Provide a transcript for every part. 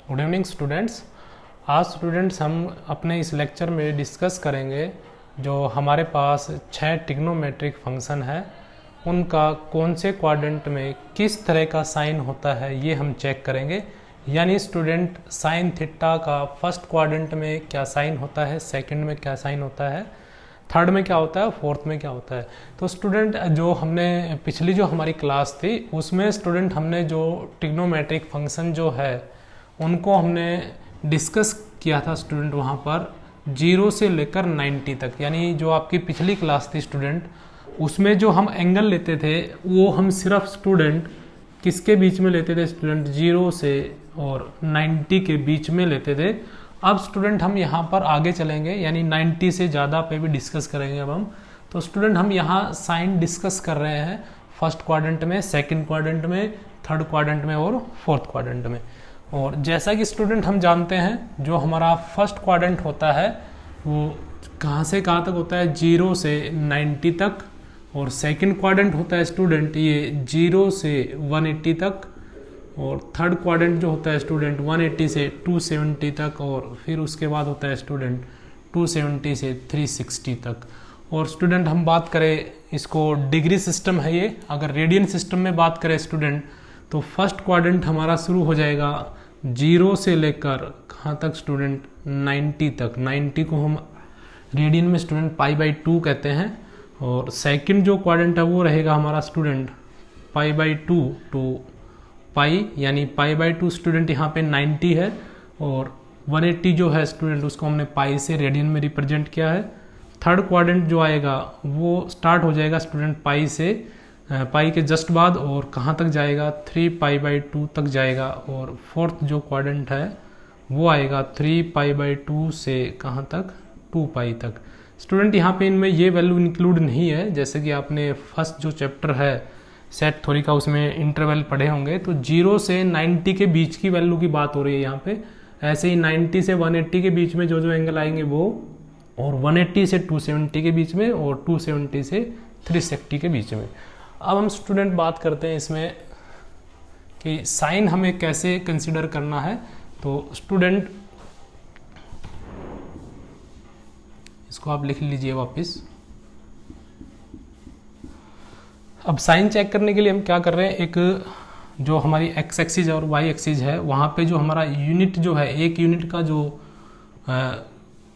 Good evening students. आज students हम अपने इस लेक्चर में डिस्कस करेंगे जो हमारे पास 6 ट्रिग्नोमेट्रिक फंक्शन है उनका कौन से क्वाड्रेंट में किस तरह का साइन होता है ये हम चेक करेंगे। यानी स्टूडेंट साइन थीटा का फर्स्ट क्वाड्रेंट में क्या साइन होता है, सेकंड में क्या साइन होता है, थर्ड में क्या होता है, फोर्थ में क्या होता है। तो स्टूडेंट जो हमने पिछली जो हमारी क्लास थी उसमें स्टूडेंट हमने जो ट्रिग्नोमेट्रिक फंक्शन जो है उनको हमने डिस्कस किया था स्टूडेंट वहाँ पर 0 से लेकर 90 तक। यानी जो आपकी पिछली क्लास थी स्टूडेंट उसमें जो हम एंगल लेते थे वो हम सिर्फ स्टूडेंट किसके बीच में लेते थे, स्टूडेंट 0 से और 90 के बीच में लेते थे। अब स्टूडेंट हम यहाँ पर आगे चलेंगे यानी 90 से ज़्यादा पे भी डिस्कस करेंगे अब हम। तो स्टूडेंट हम यहाँ साइन डिस्कस कर रहे हैं फर्स्ट क्वाड्रेंट में, सेकंड क्वाड्रेंट में, थर्ड क्वाड्रेंट में और फोर्थ क्वाड्रेंट में। और जैसा कि स्टूडेंट हम जानते हैं जो हमारा फर्स्ट क्वाड्रेंट होता है वो कहाँ से कहाँ तक होता है, 0 से 90 तक। और सेकंड क्वाड्रेंट होता है स्टूडेंट ये 0 से 180 तक। और थर्ड क्वाड्रेंट जो होता है स्टूडेंट 180 से 270 तक। और फिर उसके बाद होता है स्टूडेंट 270 से 360 तक। और स्टूडेंट हम बात करें इसको डिग्री सिस्टम है ये, अगर रेडियन सिस्टम में बात करें स्टूडेंट तो फर्स्ट क्वाड्रेंट हमारा शुरू हो जाएगा 0 से लेकर कहाँ तक स्टूडेंट 90 तक। 90 को हम रेडियन में स्टूडेंट π/2 कहते हैं। और सेकंड जो क्वाड्रेंट है वो रहेगा हमारा स्टूडेंट π/2 टू पाई, यानी π/2 स्टूडेंट यहाँ पे 90 है। और 180 जो है स्टूडेंट उसको हमने पाई से रेडियन में रिप्रेजेंट किया है। थर्ड क्वाड्रेंट जो आएगा वो स्टार्ट हो जाएगा स्टूडेंट पाई से, पाई के जस्ट बाद, और कहाँ तक जाएगा 3π/2 तक जाएगा। और फोर्थ जो क्वाड्रेंट है वो आएगा 3π/2 से कहाँ तक 2π तक। स्टूडेंट यहाँ पे इनमें ये वैल्यू इंक्लूड नहीं है, जैसे कि आपने फर्स्ट जो चैप्टर है सेट थ्योरी का उसमें इंटरवल पढ़े होंगे। तो 0 से 90 के बीच की वैल्यू की बात हो रही है यहाँ पे। ऐसे ही 90 से 180 के बीच में जो जो एंगल आएंगे वो, और 180 से 270 के बीच में, और 270 से 360 के बीच में। अब हम स्टूडेंट बात करते हैं इसमें कि साइन हमें कैसे कंसीडर करना है। तो स्टूडेंट इसको आप लिख लीजिए वापस। अब साइन चेक करने के लिए हम क्या कर रहे हैं, एक जो हमारी एक्स एक्सिस और वाई एक्सिस है वहाँ पे जो हमारा यूनिट जो है, एक यूनिट का जो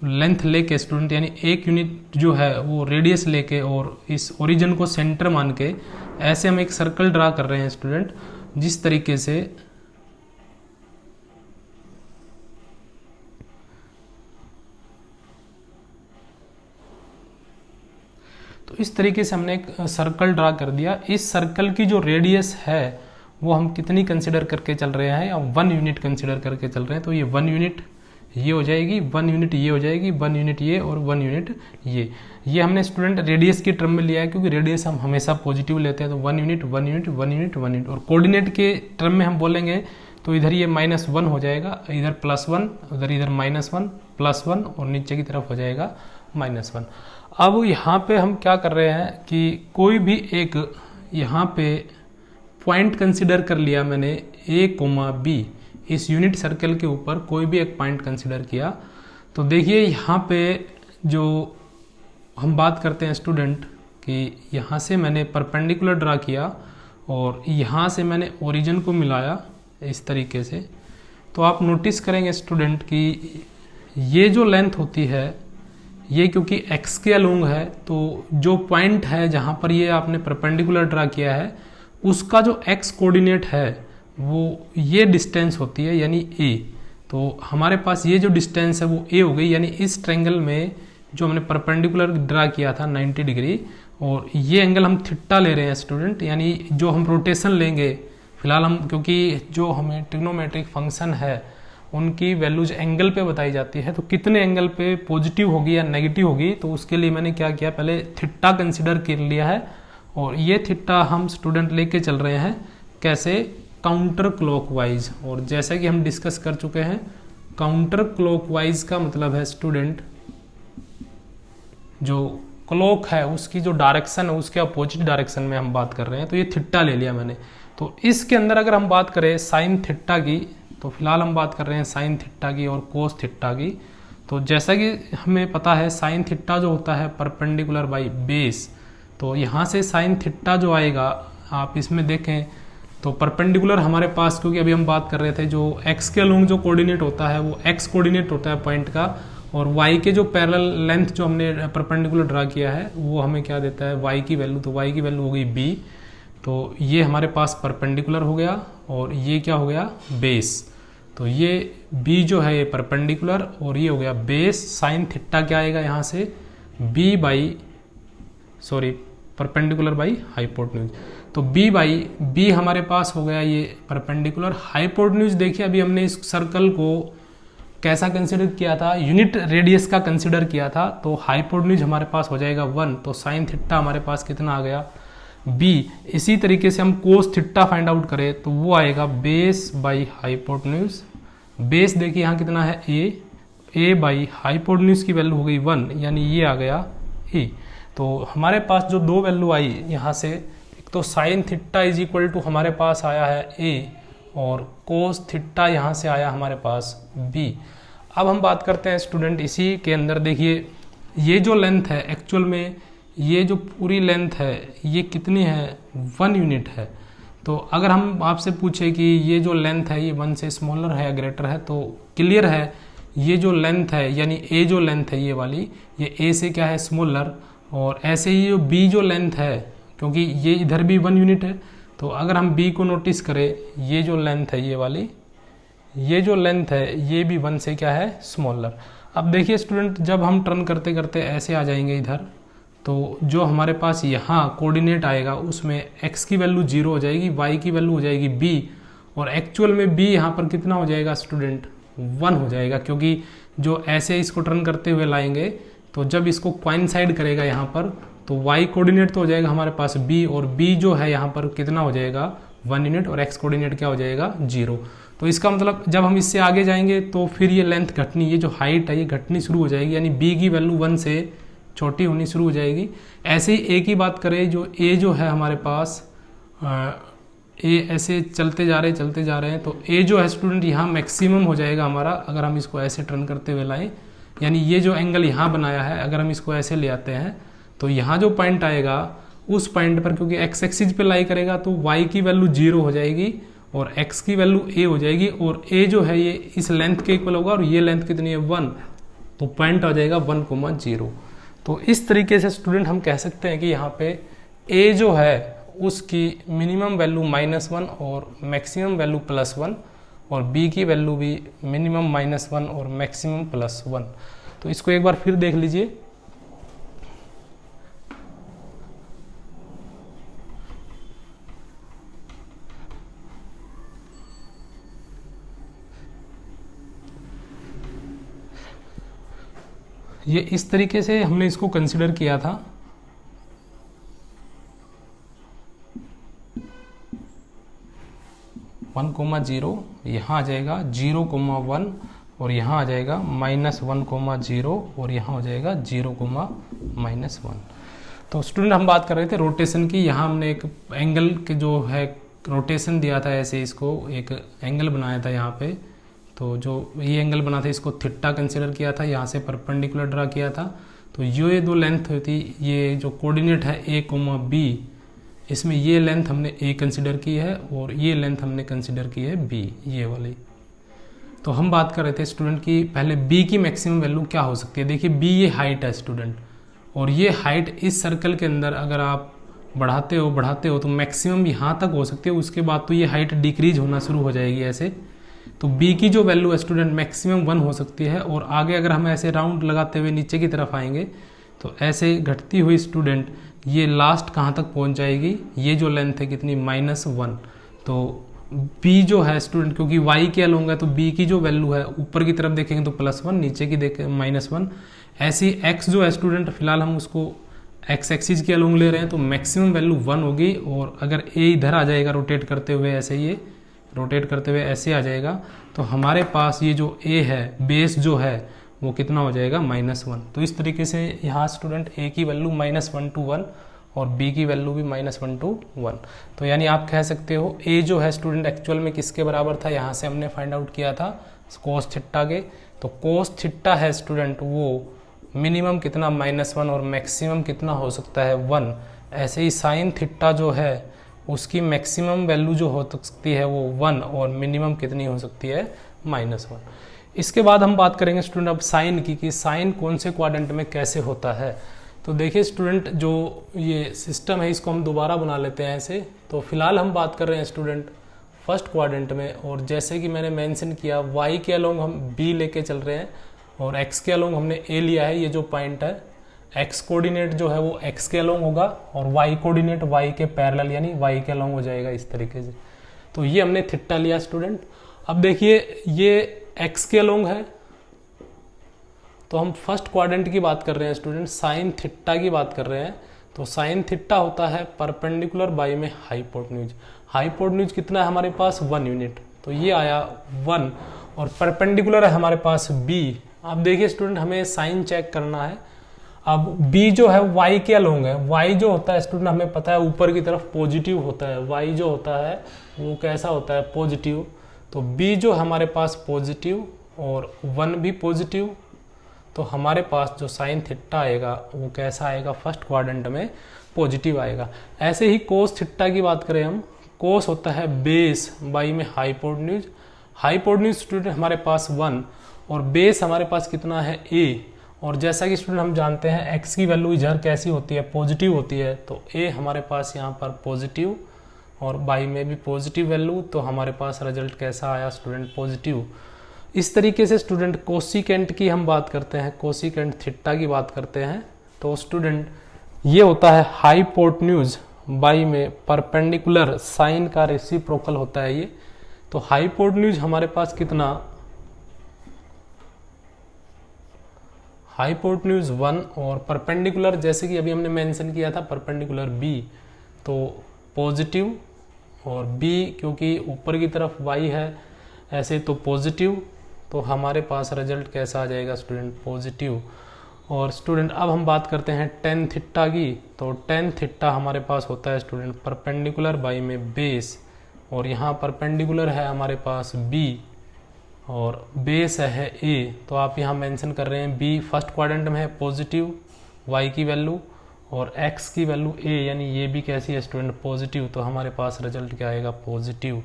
लेंथ लेके स्टूडेंट, यानी एक यूनिट जो है वो रेडियस लेके और इस ओरिजिन को सेंटर मान के ऐसे हम एक सर्कल ड्रा कर रहे हैं स्टूडेंट। जिस तरीके से तो इस तरीके से हमने एक सर्कल ड्रा कर दिया। इस सर्कल की जो रेडियस है वो हम कितनी कंसिडर करके चल रहे हैं, या 1 यूनिट कंसिडर करके चल रहे हैं। तो ये 1 यूनिट ये हो जाएगी, 1 यूनिट ये हो जाएगी, 1 यूनिट ये और 1 यूनिट ये हमने स्टूडेंट रेडियस की टर्म में लिया है क्योंकि रेडियस हम हमेशा पॉजिटिव लेते हैं। तो 1 यूनिट 1 यूनिट 1 यूनिट 1 यूनिट। और कोऑर्डिनेट के टर्म में हम बोलेंगे तो इधर ये -1 हो जाएगा, इधर +1, इधर -1 +1 और नीचे की तरफ हो जाएगा -1। अब यहाँ पे हम क्या कर रहे हैं कि कोई भी एक यहाँ पे पॉइंट कंसिडर कर लिया मैंने A, B, इस यूनिट सर्कल के ऊपर कोई भी एक पॉइंट कंसिडर किया। तो देखिए यहाँ पे जो हम बात करते हैं स्टूडेंट कि यहाँ से मैंने परपेंडिकुलर ड्रा किया और यहाँ से मैंने ओरिजिन को मिलाया इस तरीके से। तो आप नोटिस करेंगे स्टूडेंट कि ये जो लेंथ होती है ये क्योंकि x के अलोंग है, तो जो पॉइंट है जहाँ पर ये आपने परपेंडिकुलर ड्रा किया है उसका जो x कोऑर्डिनेट है वो ये डिस्टेंस होती है यानी a। तो हमारे पास ये जो डिस्टेंस है वो a हो गई। यानी इस ट्रायंगल में जो हमने परपेंडिकुलर ड्रा किया था 90 डिग्री, और ये एंगल हम थीटा ले रहे हैं स्टूडेंट। यानी जो हम रोटेशन लेंगे फिलहाल हम, क्योंकि जो हमें ट्रिग्नोमेट्रिक फंक्शन है उनकी वैल्यूज एंगल पे बताई जाती है, तो कितने एंगल पे पॉजिटिव होगी या नेगेटिव होगी, तो उसके लिए मैंने क्या किया, पहले थीटा कंसिडर कर लिया है। और ये थीटा हम स्टूडेंट लेके चल रहे हैं कैसे, काउंटर क्लॉकवाइज। और जैसा कि हम डिस्कस कर चुके हैं काउंटर क्लॉकवाइज का मतलब है स्टूडेंट जो क्लॉक है उसकी जो डायरेक्शन है उसके अपोजिट डायरेक्शन में हम बात कर रहे हैं। तो ये थीटा ले लिया मैंने। तो इसके अंदर अगर हम बात करें साइन थीटा की तो फिलहाल हम बात कर रहे हैं साइन थीटा की और कोस थीटा की। तो जैसा कि हमें पता है साइन थीटा जो होता है परपेंडिकुलर बाई बेस, तो यहाँ से साइन थीटा जो आएगा आप इसमें देखें तो परपेंडिकुलर हमारे पास, क्योंकि अभी हम बात कर रहे थे जो एक्स के अलोंग जो कोऑर्डिनेट होता है वो एक्स कोऑर्डिनेट होता है पॉइंट का, और वाई के जो पैरेलल लेंथ जो हमने परपेंडिकुलर ड्रा किया है वो हमें क्या देता है वाई की वैल्यू, तो वाई की वैल्यू हो गई बी। तो ये हमारे पास परपेंडिकुलर हो गया और ये क्या हो गया बेस। तो ये बी जो है ये परपेंडिकुलर और ये हो गया बेस। साइन थीटा क्या आएगा यहाँ से B by perpendicular by hypotenuse. तो बी बाई बी हमारे पास हो गया ये परपेंडिकुलर। हाइपोटेन्यूज देखिए अभी हमने इस सर्कल को कैसा कंसिडर किया था, यूनिट रेडियस का कंसिडर किया था, तो हाइपोटेन्यूज हमारे पास हो जाएगा 1। तो साइन थीटा हमारे पास कितना आ गया बी। इसी तरीके से हम कोस थीटा फाइंड आउट करें तो वो आएगा बेस बाई हाइपोटेन्यूज। बेस देखिए यहाँ कितना है ए बाई हाइपोटेन्यूज की वैल्यू हो गई 1, यानी ये आ गया ए। तो हमारे पास जो दो वैल्यू आई यहाँ से, एक तो sine theta is equal to हमारे पास आया है ए और कोस थीटा यहाँ से आया हमारे पास बी। अब हम बात करते हैं स्टूडेंट इसी के अंदर, देखिए ये जो लेंथ है एक्चुअल में ये जो पूरी लेंथ है ये कितनी है 1 यूनिट है। तो अगर हम आपसे पूछे कि ये जो लेंथ है ये 1 से स्मॉलर है या ग्रेटर है, तो क्लियर है ये जो लेंथ है यानी ए जो लेंथ है ये वाली, ये ए से क्या है स्मॉलर, और ऐसे ही जो बी जो लेंथ है क्योंकि ये इधर भी 1 यूनिट है, तो अगर हम बी को नोटिस करें ये जो लेंथ है ये वाली, ये जो लेंथ है ये भी 1 से क्या है स्मॉलर। अब देखिए स्टूडेंट जब हम टर्न करते करते ऐसे आ जाएंगे इधर, तो जो हमारे पास यहाँ कोऑर्डिनेट आएगा उसमें x की वैल्यू 0 हो जाएगी, y की वैल्यू हो जाएगी b, और एक्चुअल में b यहाँ पर कितना हो जाएगा स्टूडेंट 1 हो जाएगा, क्योंकि जो ऐसे इसको टर्न करते हुए लाएंगे तो जब इसको कोइंसाइड करेगा यहाँ पर तो y कोऑर्डिनेट तो हो जाएगा हमारे पास b, और b जो है यहाँ पर कितना हो जाएगा 1 यूनिट, और x कोऑर्डिनेट क्या हो जाएगा 0। तो इसका मतलब जब हम इससे आगे जाएंगे तो फिर ये लेंथ घटनी, ये जो हाइट है ये घटनी शुरू हो जाएगी, यानी b की वैल्यू 1 से छोटी होनी शुरू हो जाएगी। ऐसे ही a की बात करें, जो a जो है हमारे पास a ऐसे चलते जा रहे हैं, तो a जो है स्टूडेंट यहाँ मैक्सिमम हो जाएगा हमारा, अगर हम इसको ऐसे टर्न करते हुए लाएं, यानी ये जो एंगल यहाँ बनाया है अगर हम इसको ऐसे ले आते हैं तो यहाँ जो पॉइंट आएगा उस पॉइंट पर क्योंकि x एक्सिस पे लाई करेगा तो y की वैल्यू 0 हो जाएगी और x की वैल्यू a हो जाएगी, और a जो है ये इस लेंथ के इक्वल होगा और ये लेंथ कितनी है 1, तो पॉइंट आ जाएगा 1,0। तो इस तरीके से स्टूडेंट हम कह सकते हैं कि यहाँ पे a जो है उसकी मिनिमम वैल्यू -1 और मैक्सिमम वैल्यू +1, और b की वैल्यू भी मिनिमम -1 और मैक्सिमम +1। तो इसको एक बार फिर देख लीजिए। ये इस तरीके से हमने इसको कंसिडर किया था। वन कोमा 0 यहाँ आ जाएगा 0,1 और यहाँ आ जाएगा -1,0 और यहाँ हो जाएगा 0,-1। तो स्टूडेंट हम बात कर रहे थे रोटेशन की। यहाँ हमने एक एंगल के जो है रोटेशन दिया था, ऐसे इसको एक एंगल बनाया था यहाँ पे। तो जो ये एंगल बना था इसको थीटा कंसिडर किया था, यहाँ से परपेंडिकुलर ड्रा किया था। तो ये दो लेंथ होती, ये जो कोऑर्डिनेट है a, b, इसमें ये लेंथ हमने a कंसिडर की है और ये लेंथ हमने कंसिडर की है b, ये वाली। तो हम बात कर रहे थे स्टूडेंट की पहले b की मैक्सिमम वैल्यू क्या हो सकती है। देखिए b ये हाइट है स्टूडेंट, और ये हाइट इस सर्कल के अंदर अगर आप बढ़ाते हो तो मैक्सिमम यहाँ तक हो सकती है, उसके बाद तो ये हाइट डिक्रीज होना शुरू हो जाएगी ऐसे। तो b की जो वैल्यू है स्टूडेंट मैक्सिमम 1 हो सकती है, और आगे अगर हम ऐसे राउंड लगाते हुए नीचे की तरफ आएंगे तो ऐसे घटती हुई स्टूडेंट ये लास्ट कहाँ तक पहुँच जाएगी, ये जो लेंथ है कितनी -1। तो b जो है स्टूडेंट क्योंकि y के अलोंग है तो b की जो वैल्यू है ऊपर की तरफ देखेंगे तो +1, नीचे की देखें -1। ऐसी x जो है स्टूडेंट फिलहाल हम उसको x एक्सिस के अलोंग ले रहे हैं तो मैक्सिमम वैल्यू 1 होगी, और अगर a इधर आ जाएगा रोटेट करते हुए ऐसे, ये रोटेट करते हुए ऐसे आ जाएगा तो हमारे पास ये जो a है बेस जो है वो कितना हो जाएगा -1। तो इस तरीके से यहाँ स्टूडेंट a की वैल्यू -1 to 1 और b की वैल्यू भी -1 to 1। तो यानी आप कह सकते हो a जो है स्टूडेंट एक्चुअल में किसके बराबर था, यहाँ से हमने फाइंड आउट किया था कोस थीटा के। तो कोस थीटा है स्टूडेंट वो मिनिमम कितना -1 और मैक्सिमम कितना हो सकता है 1। ऐसे ही साइन थीटा जो है उसकी मैक्सिमम वैल्यू जो हो सकती है वो 1 और मिनिमम कितनी हो सकती है -1। इसके बाद हम बात करेंगे स्टूडेंट अब साइन की, कि साइन कौन से क्वाड्रेंट में कैसे होता है। तो देखिए स्टूडेंट जो ये सिस्टम है इसको हम दोबारा बना लेते हैं ऐसे। तो फिलहाल हम बात कर रहे हैं स्टूडेंट फर्स्ट क्वाड्रेंट में, और जैसे कि मैंने मेंशन किया y के अलोंग हम b लेके चल रहे हैं और x के अलोंग हमने a लिया है। ये जो पॉइंट है x कोऑर्डिनेट जो है वो x के अलोंग होगा और y कोऑर्डिनेट y के पैरेलल यानी y के अलोंग हो जाएगा इस तरीके से। तो ये हमने थीटा लिया स्टूडेंट। अब देखिए ये x के अलोंग है, तो हम फर्स्ट क्वाड्रेंट की बात कर रहे हैं स्टूडेंट, साइन थीटा की बात कर रहे हैं। तो साइन थीटा होता है परपेंडिकुलर बाई में हाइपोटेन्यूज। हाइपोटेन्यूज कितना है हमारे पास 1 यूनिट, तो ये आया 1 और परपेंडिकुलर है हमारे पास b। अब देखिए स्टूडेंट हमें साइन चेक करना है। अब b जो है y के अलोंग है। y जो होता है स्टूडेंट हमें पता है ऊपर की तरफ पॉजिटिव होता है, y जो होता है वो कैसा होता है पॉजिटिव। तो b जो हमारे पास पॉजिटिव और 1 भी पॉजिटिव, तो हमारे पास जो साइन थीटा आएगा वो कैसा आएगा फर्स्ट क्वाड्रेंट में पॉजिटिव आएगा। ऐसे ही कोस थीटा की बात करें हम, कोस होता है बेस बाई में हाइपोटेन्यूज। हाइपोटेन्यूज स्टूडेंट हमारे पास 1 और बेस हमारे पास कितना है a। और जैसा कि स्टूडेंट हम जानते हैं x की वैल्यू इधर कैसी होती है पॉजिटिव होती है, तो a हमारे पास यहाँ पर पॉजिटिव और बाई में भी पॉजिटिव वैल्यू, तो हमारे पास रिजल्ट कैसा आया स्टूडेंट पॉजिटिव। इस तरीके से स्टूडेंट कोसिकेंट की हम बात करते हैं, कोसिकेंट थीटा की बात करते हैं। तो स्टूडेंट ये होता है हाइपोटेन्यूज बाई में परपेंडिकुलर साइन का रेसिप्रोकल होता है ये। तो हाइपोटेन्यूज हमारे पास कितना, हाइपोटेन्यूज 1 और परपेंडिकुलर जैसे कि अभी हमने मेंशन किया था परपेंडिकुलर b, तो पॉजिटिव और b क्योंकि ऊपर की तरफ y है ऐसे तो पॉजिटिव, तो हमारे पास रिजल्ट कैसा आ जाएगा स्टूडेंट पॉजिटिव। और स्टूडेंट अब हम बात करते हैं टेन थीटा की। तो टेन थीटा हमारे पास होता है स्टूडेंट परपेंडिकुलर बाई में बेस, और यहाँ परपेंडिकुलर है हमारे पास b और बेस है a। तो आप यहाँ मेंशन कर रहे हैं b फर्स्ट क्वाड्रेंट में है पॉजिटिव y की वैल्यू और x की वैल्यू a, यानी ये भी कैसी है स्टूडेंट पॉजिटिव, तो हमारे पास रिजल्ट क्या आएगा पॉजिटिव।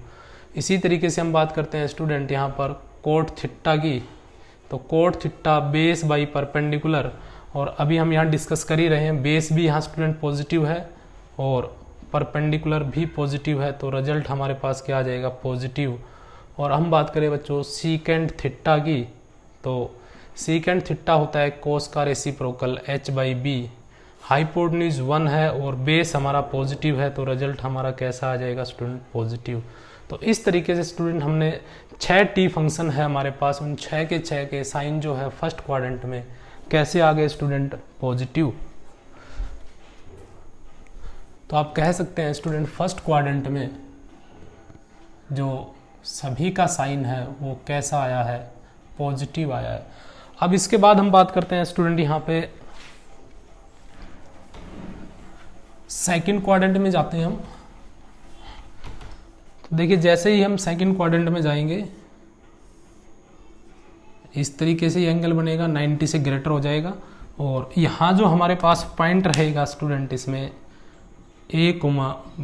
इसी तरीके से हम बात करते हैं स्टूडेंट यहाँ पर कोट थीटा की। तो cot theta base by perpendicular, और अभी हम यहाँ डिस्कस कर ही रहे हैं बेस भी यहाँ स्टूडेंट पॉजिटिव है और परपेंडिकुलर भी पॉजिटिव है, तो रिजल्ट हमारे पास क्या आ जाएगा पॉजिटिव। और हम बात करें बच्चों सीकेंट थीटा की। तो सीकेंट थीटा होता है कोस का reciprocal h by B. Hypotenuse 1 है और बेस हमारा पॉजिटिव है, तो रिजल्ट हमारा कैसा आ जाएगा स्टूडेंट पॉजिटिव। तो इस तरीके से स्टूडेंट हमने 6 टी फंक्शन है हमारे पास, उन 6 के साइन जो है फर्स्ट क्वाड्रेंट में कैसे आ गए स्टूडेंट पॉजिटिव। तो आप कह सकते हैं स्टूडेंट फर्स्ट क्वाड्रेंट में जो सभी का साइन है वो कैसा आया है पॉजिटिव आया है। अब इसके बाद हम बात करते हैं स्टूडेंट यहाँ पे सेकंड क्वाड्रेंट में जाते हैं हम। तो देखिए जैसे ही हम सेकंड क्वाड्रेंट में जाएंगे इस तरीके से ये एंगल बनेगा 90 से ग्रेटर हो जाएगा, और यहाँ जो हमारे पास पॉइंट रहेगा स्टूडेंट इसमें a,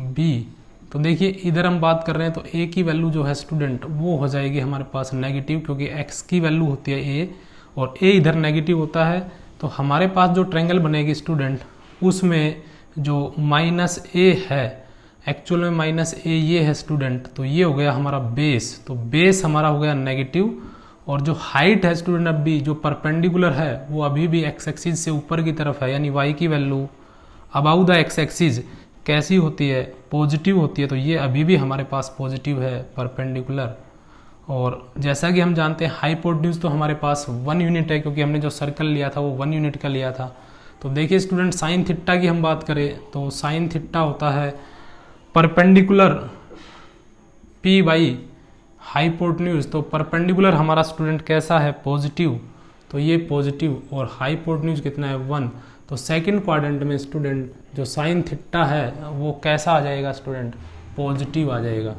b। तो देखिए इधर हम बात कर रहे हैं तो a की वैल्यू जो है स्टूडेंट वो हो जाएगी हमारे पास नेगेटिव, क्योंकि x की वैल्यू होती है a और a इधर नेगेटिव होता है। तो हमारे पास जो ट्रायंगल बनेगी स्टूडेंट उसमें जो -a है एक्चुअल में -a ये है स्टूडेंट, तो ये हो गया हमारा बेस। तो बेस हमारा हो गया नेगेटिव, और जो हाइट है स्टूडेंट अब भी जो परपेंडिकुलर है वो अभी भी x एक्सिस से ऊपर की तरफ है, यानी y की value about the x axis कैसी होती है पॉजिटिव होती है, तो ये अभी भी हमारे पास पॉजिटिव है परपेंडिकुलर। और जैसा कि हम जानते हैं हाइपोटेन्यूज तो हमारे पास 1 यूनिट है, क्योंकि हमने जो सर्कल लिया था वो 1 यूनिट का लिया था। तो देखिए स्टूडेंट साइन थीटा की हम बात करें तो साइन थीटा होता है परपेंडिकुलर p बाई हाइपोटेन्यूज। तो परपेंडिकुलर हमारा स्टूडेंट कैसा है पॉजिटिव, तो ये पॉजिटिव, और हाइपोटेन्यूज कितना है 1, तो सेकंड क्वाड्रेंट में स्टूडेंट जो साइन थीटा है वो कैसा आ जाएगा स्टूडेंट, पॉजिटिव आ जाएगा।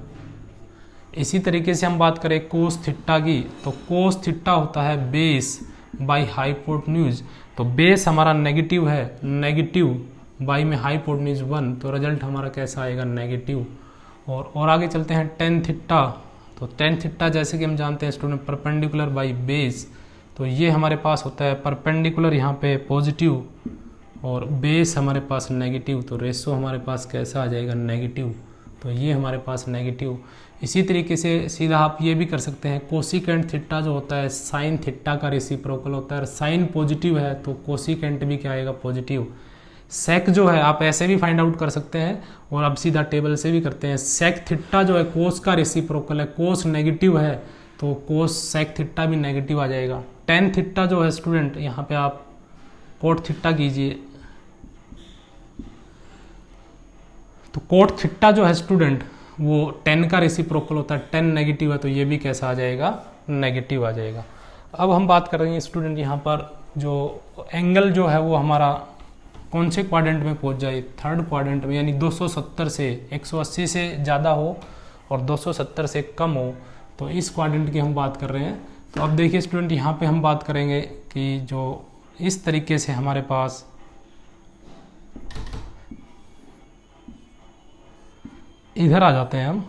इसी तरीके से हम बात करें कोस थीटा की, तो कोस थीटा होता है बेस बाई हाइपोटेन्यूज, तो बेस हमारा नेगेटिव है, नेगेटिव बाई में हाइपोटेन्यूज 1, तो रिजल्ट हमारा कैसा आएगा, नेगेटिव। और आगे चलते हैं टेन थीटा, तो टेन थीटा जैसे कि हम जानते हैं स्टूडेंट परपेंडिकुलर बाई बेस, तो ये हमारे पास होता है परपेंडिकुलर यहाँ पे पॉजिटिव और बेस हमारे पास नेगेटिव, तो रेशो हमारे पास कैसा आ जाएगा, नेगेटिव, तो ये हमारे पास नेगेटिव। इसी तरीके से सीधा आप ये भी कर सकते हैं, कोसिकेंट थीटा जो होता है साइन थीटा का रेसिप्रोकल होता है, साइन पॉजिटिव है तो कोसिकेंट भी क्या आएगा, पॉजिटिव। सेक जो है आप ऐसे भी फाइंड आउट कर सकते हैं और अब सीधा टेबल से भी करते हैं। सेक थीटा जो है कोस का रेसिप्रोकल है, कोस नेगेटिव है तो कोस सेक थीटा भी नेगेटिव आ जाएगा। टेन थीटा जो है स्टूडेंट यहाँ पे आप कोट थीटा कीजिए, तो कोट थीटा जो है स्टूडेंट वो 10 का रेसिप्रोकल होता है, 10 नेगेटिव है तो ये भी कैसा आ जाएगा, नेगेटिव आ जाएगा। अब हम बात करेंगे स्टूडेंट यहाँ पर जो एंगल जो है वो हमारा कौन से क्वाड्रेंट में पहुंच जाए, थर्ड क्वाड्रेंट में, यानी 270 से 180 से ज़्यादा हो और 270 से कम हो, तो इस क्वाड्रेंट की हम बात कर रहे हैं। तो अब देखिए स्टूडेंट यहाँ पे हम बात करेंगे कि जो इस तरीके से हमारे पास इधर आ जाते हैं हम,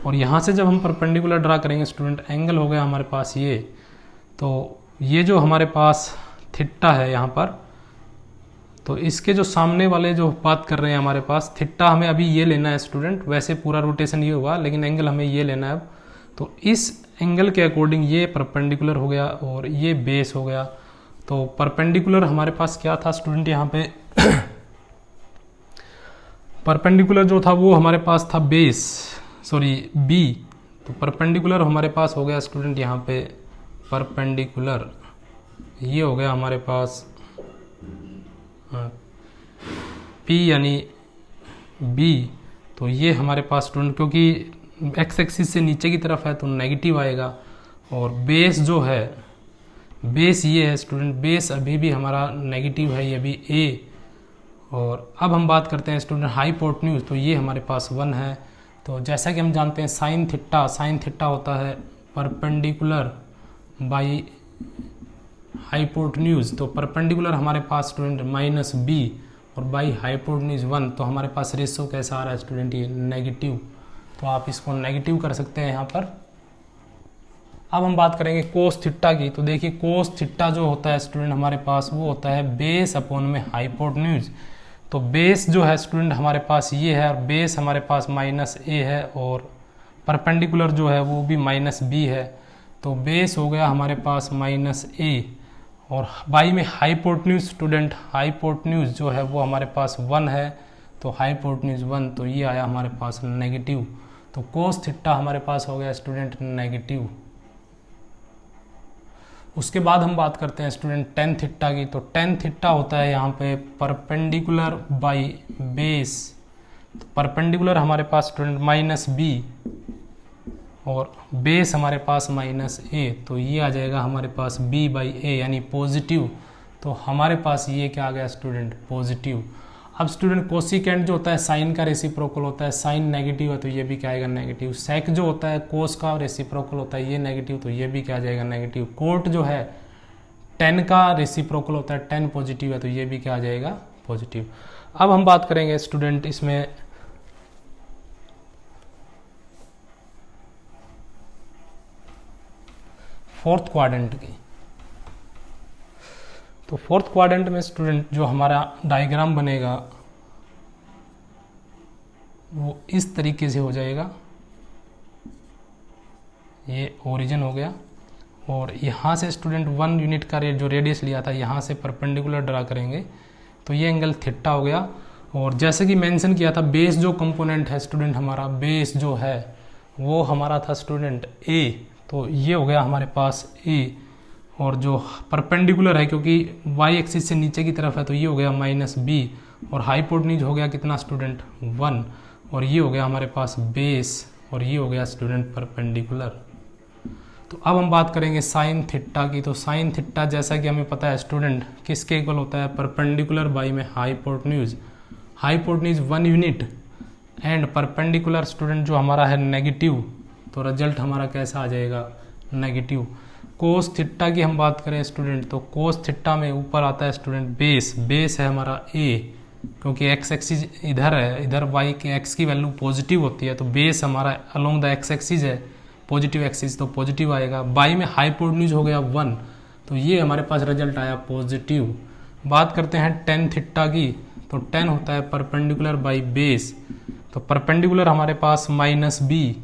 और यहाँ से जब हम परपेंडिकुलर ड्रा करेंगे स्टूडेंट, एंगल हो गया हमारे पास ये, तो ये जो हमारे पास थीटा है यहाँ पर, तो इसके जो सामने वाले जो बात कर रहे हैं हमारे पास थीटा, हमें अभी ये लेना है स्टूडेंट, वैसे पूरा रोटेशन ये हुआ लेकिन एंगल हमें ये लेना है अब। तो इस एंगल के अकॉर्डिंग ये परपेंडिकुलर हो गया और ये बेस हो गया। तो परपेंडिकुलर हमारे पास क्या था स्टूडेंट यहाँ पे परपेंडिकुलर जो था वो हमारे पास था बेस, सॉरी बी, तो परपेंडिकुलर हमारे पास हो गया स्टूडेंट यहाँ पे परपेंडिकुलर, ये हो गया हमारे पास P यानी B, तो ये हमारे पास स्टूडेंट क्योंकि एक्स एक्सिस से नीचे की तरफ है तो नेगेटिव आएगा, और बेस जो है, बेस ये है स्टूडेंट, बेस अभी भी हमारा नेगेटिव है, ये भी A। और अब हम बात करते हैं स्टूडेंट हाइपोटेन्यूज, तो ये हमारे पास 1 है। तो जैसा कि हम जानते हैं साइन थीटा होता है परपेंडिकुलर बाई हाइपोटेन्यूज, तो परपेंडिकुलर हमारे पास स्टूडेंट -b और बाई हाइपोटेन्यूज 1, तो हमारे पास रेशो कैसा आ रहा है स्टूडेंट, ये नेगेटिव, तो आप इसको नेगेटिव कर सकते हैं यहाँ पर। अब हम बात करेंगे कोस थीटा की, तो देखिए कोस थीटा जो होता है स्टूडेंट हमारे पास वो होता है बेस अपॉन में हाइपोटेन्यूज, तो बेस जो है स्टूडेंट हमारे पास ये है और बेस हमारे पास -a है और परपेंडिकुलर जो है वो भी -b है, तो बेस हो गया हमारे पास -a और बाई में हाइपोटेन्यूज स्टूडेंट, हाइपोटेन्यूज जो है वो हमारे पास 1 है, तो हाइपोटेन्यूज 1, तो ये आया हमारे पास नेगेटिव, तो कोस थीटा हमारे पास हो गया स्टूडेंट नेगेटिव। उसके बाद हम बात करते हैं स्टूडेंट टेन थीटा की, तो टेन थीटा होता है यहाँ पे परपेंडिकुलर बाई बेस, तो परपेंडिकुलर हमारे पास स्टूडेंट -b और बेस हमारे पास -a, तो ये आ जाएगा हमारे पास b/a यानी पॉजिटिव, तो हमारे पास ये क्या आ गया स्टूडेंट, पॉजिटिव। अब स्टूडेंट कोसिकेंट जो होता है साइन का रेसिप्रोकल होता है, साइन नेगेटिव है तो ये भी क्या आएगा, नेगेटिव। सेक जो होता है कोस का रेसिप्रोकल होता है, ये नेगेटिव, तो ये भी क्या आ जाएगा, नेगेटिव। कोट जो है 10 का रेसिप्रोकल होता है, 10 पॉजिटिव है तो ये भी क्या आ जाएगा, पॉजिटिव। अब हम बात करेंगे स्टूडेंट इसमें फोर्थ क्वाड्रेंट की, तो फोर्थ क्वाड्रेंट में स्टूडेंट जो हमारा डायग्राम बनेगा वो इस तरीके से हो जाएगा, ये ओरिजिन हो गया और यहाँ से स्टूडेंट 1 यूनिट का जो रेडियस लिया था यहाँ से परपेंडिकुलर ड्रा करेंगे तो ये एंगल थीटा हो गया। और जैसे कि मेंशन किया था बेस जो कंपोनेंट है स्टूडेंट हमारा, बेस जो है वो हमारा था स्टूडेंट A, तो ये हो गया हमारे पास A। और जो परपेंडिकुलर है क्योंकि y एक्सिस से नीचे की तरफ है तो ये हो गया -b और हाइपोटेन्यूज हो गया कितना स्टूडेंट 1 और ये हो गया हमारे पास बेस और ये हो गया स्टूडेंट परपेंडिकुलर। तो अब हम बात करेंगे साइन थीटा की। तो साइन थीटा जैसा कि हमें पता है स्टूडेंट किसके इक्वल होता है, परपेंडिकुलर बाई में hypotenuse 1 unit and perpendicular student जो हमारा है नेगेटिव, तो रिजल्ट हमारा कैसा आ जाएगा, नेगेटिव। कोस थीटा की हम बात करें स्टूडेंट, तो कोस थीटा में ऊपर आता है स्टूडेंट बेस है हमारा a, क्योंकि x एक्सिस इधर है, इधर y के x की वैल्यू पॉजिटिव होती है, तो बेस हमारा अलोंग द x एक्सिस है, पॉजिटिव एक्सिस, तो पॉजिटिव आएगा। बाई में हाइपोटेन्यूज हो गया 1, तो ये हमारे पास रिजल्ट आया पॉजिटिव। बात करते हैं टेन थीटा की, तो टेन होता है परपेंडिकुलर बाई बेस, तो परपेंडिकुलर हमारे पास -b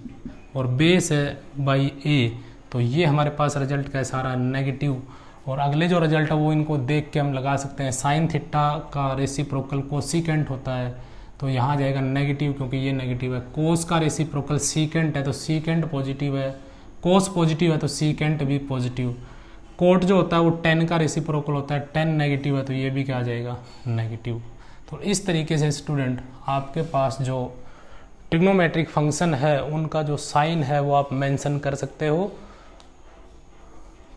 और बेस है बाई a, तो ये हमारे पास रिजल्ट कैसा आ रहा है, नेगेटिव। और अगले जो रिजल्ट है वो इनको देख के हम लगा सकते हैं। साइन थीटा का रेसिप्रोकल कोसिकेंट होता है, तो यहाँ जाएगा नेगेटिव क्योंकि ये नेगेटिव है। कोस का रेसिप्रोकल सीकेंट है, तो सीकेंट पॉजिटिव है। कोस पॉजिटिव है तो सीकेंट भी पॉजिटिव। कोट जो होता है वो 10 का रेसिप्रोकल होता है, 10 नेगेटिव है तो ये भी क्या आ जाएगा, नेगेटिव। तो इस तरीके से स्टूडेंट आपके पास जो ट्रिग्नोमेट्रिक फंक्शन है उनका जो साइन है वो आप मेंशन कर सकते हो।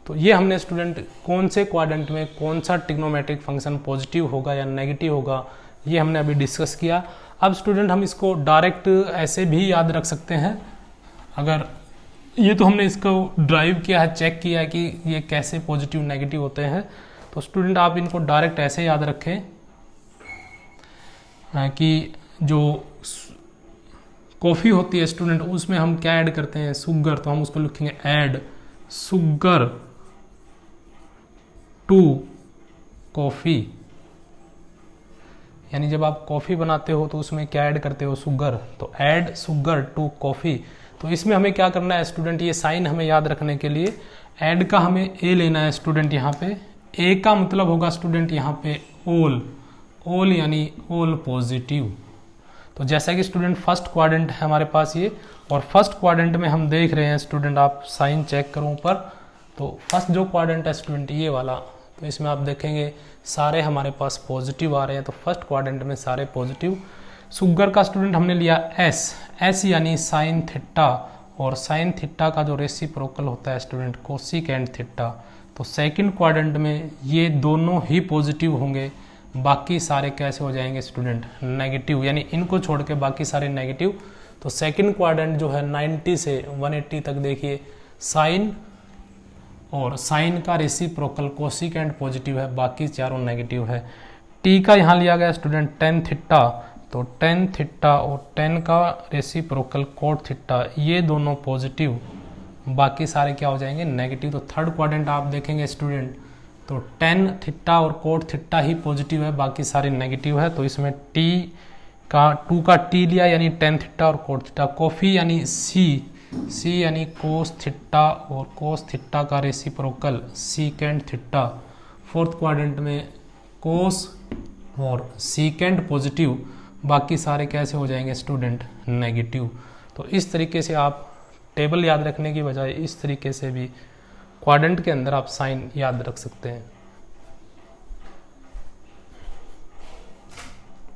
तो ये हमने स्टूडेंट कौन से क्वाड्रेंट में कौन सा ट्रिग्नोमेट्रिक फंक्शन पॉजिटिव होगा या नेगेटिव होगा ये हमने अभी डिस्कस किया। अब स्टूडेंट हम इसको डायरेक्ट ऐसे भी याद रख सकते हैं, अगर ये तो हमने इसको ड्राइव किया है, चेक किया है कि ये कैसे पॉजिटिव नेगेटिव होते हैं, तो स्टूडेंट आप इनको डायरेक्ट ऐसे याद रखें कि जो कॉफ़ी होती है स्टूडेंट उसमें हम क्या ऐड करते हैं, शुगर, तो हम उसको लिखेंगे ऐड शुगर टू कॉफ़ी। यानी जब आप कॉफ़ी बनाते हो तो उसमें क्या ऐड करते हो, शुगर, तो ऐड शुगर टू कॉफ़ी। तो इसमें हमें क्या करना है स्टूडेंट, ये साइन हमें याद रखने के लिए ऐड का हमें ए लेना है स्टूडेंट। यहाँ पे ए का मतलब होगा स्टूडेंट यहाँ पे ऑल यानी ऑल पॉजिटिव। तो जैसा कि स्टूडेंट फर्स्ट क्वाड्रेंट है हमारे पास ये, और फर्स्ट क्वाड्रेंट में हम देख रहे हैं स्टूडेंट, आप साइन चेक करो ऊपर, तो फर्स्ट जो क्वाड्रेंट है स्टूडेंट ये वाला, तो इसमें आप देखेंगे सारे हमारे पास पॉजिटिव आ रहे हैं, तो फर्स्ट क्वाड्रेंट में सारे पॉजिटिव। शुगर का स्टूडेंट हमने लिया एस यानी साइन थीटा, और साइन थीटा का जो रेसिप्रोकल होता है स्टूडेंट कोसिकेंट थीटा, तो सेकंड क्वाड्रेंट में ये दोनों ही पॉजिटिव होंगे, बाकी सारे कैसे हो जाएंगे स्टूडेंट, नेगेटिव, यानी इनको छोड़ के बाकी सारे नेगेटिव। तो सेकंड क्वाड्रेंट जो है 90 से 180 तक देखिए साइन, और साइन का रेसिप्रोकल कोसिकेंट पॉजिटिव है, बाकी चारों नेगेटिव है। टी का यहाँ लिया गया स्टूडेंट टेन थीटा, तो टेन थीटा और 10 का रेसिप्रोकल कोट थीटा, ये दोनों पॉजिटिव, बाकी सारे क्या हो जाएंगे, नेगेटिव। तो थर्ड क्वाड्रेंट आप देखेंगे स्टूडेंट, तो टेन थीटा और कोट थीटा ही पॉजिटिव है, बाकी सारे नेगेटिव है। तो इसमें टी का 2 का टी लिया यानी टेन थीटा और कोट थीटा। कॉफ़ी यानी सी यानी कोस थीटा और कोस थीटा का reciprocal secant theta. Fourth quadrant में कोस और सीकेंट पॉजिटिव, बाकी सारे कैसे हो जाएंगे स्टूडेंट, नेगेटिव। तो इस तरीके से आप टेबल याद रखने की बजाय इस तरीके से भी क्वाड्रेंट के अंदर आप साइन याद रख सकते हैं।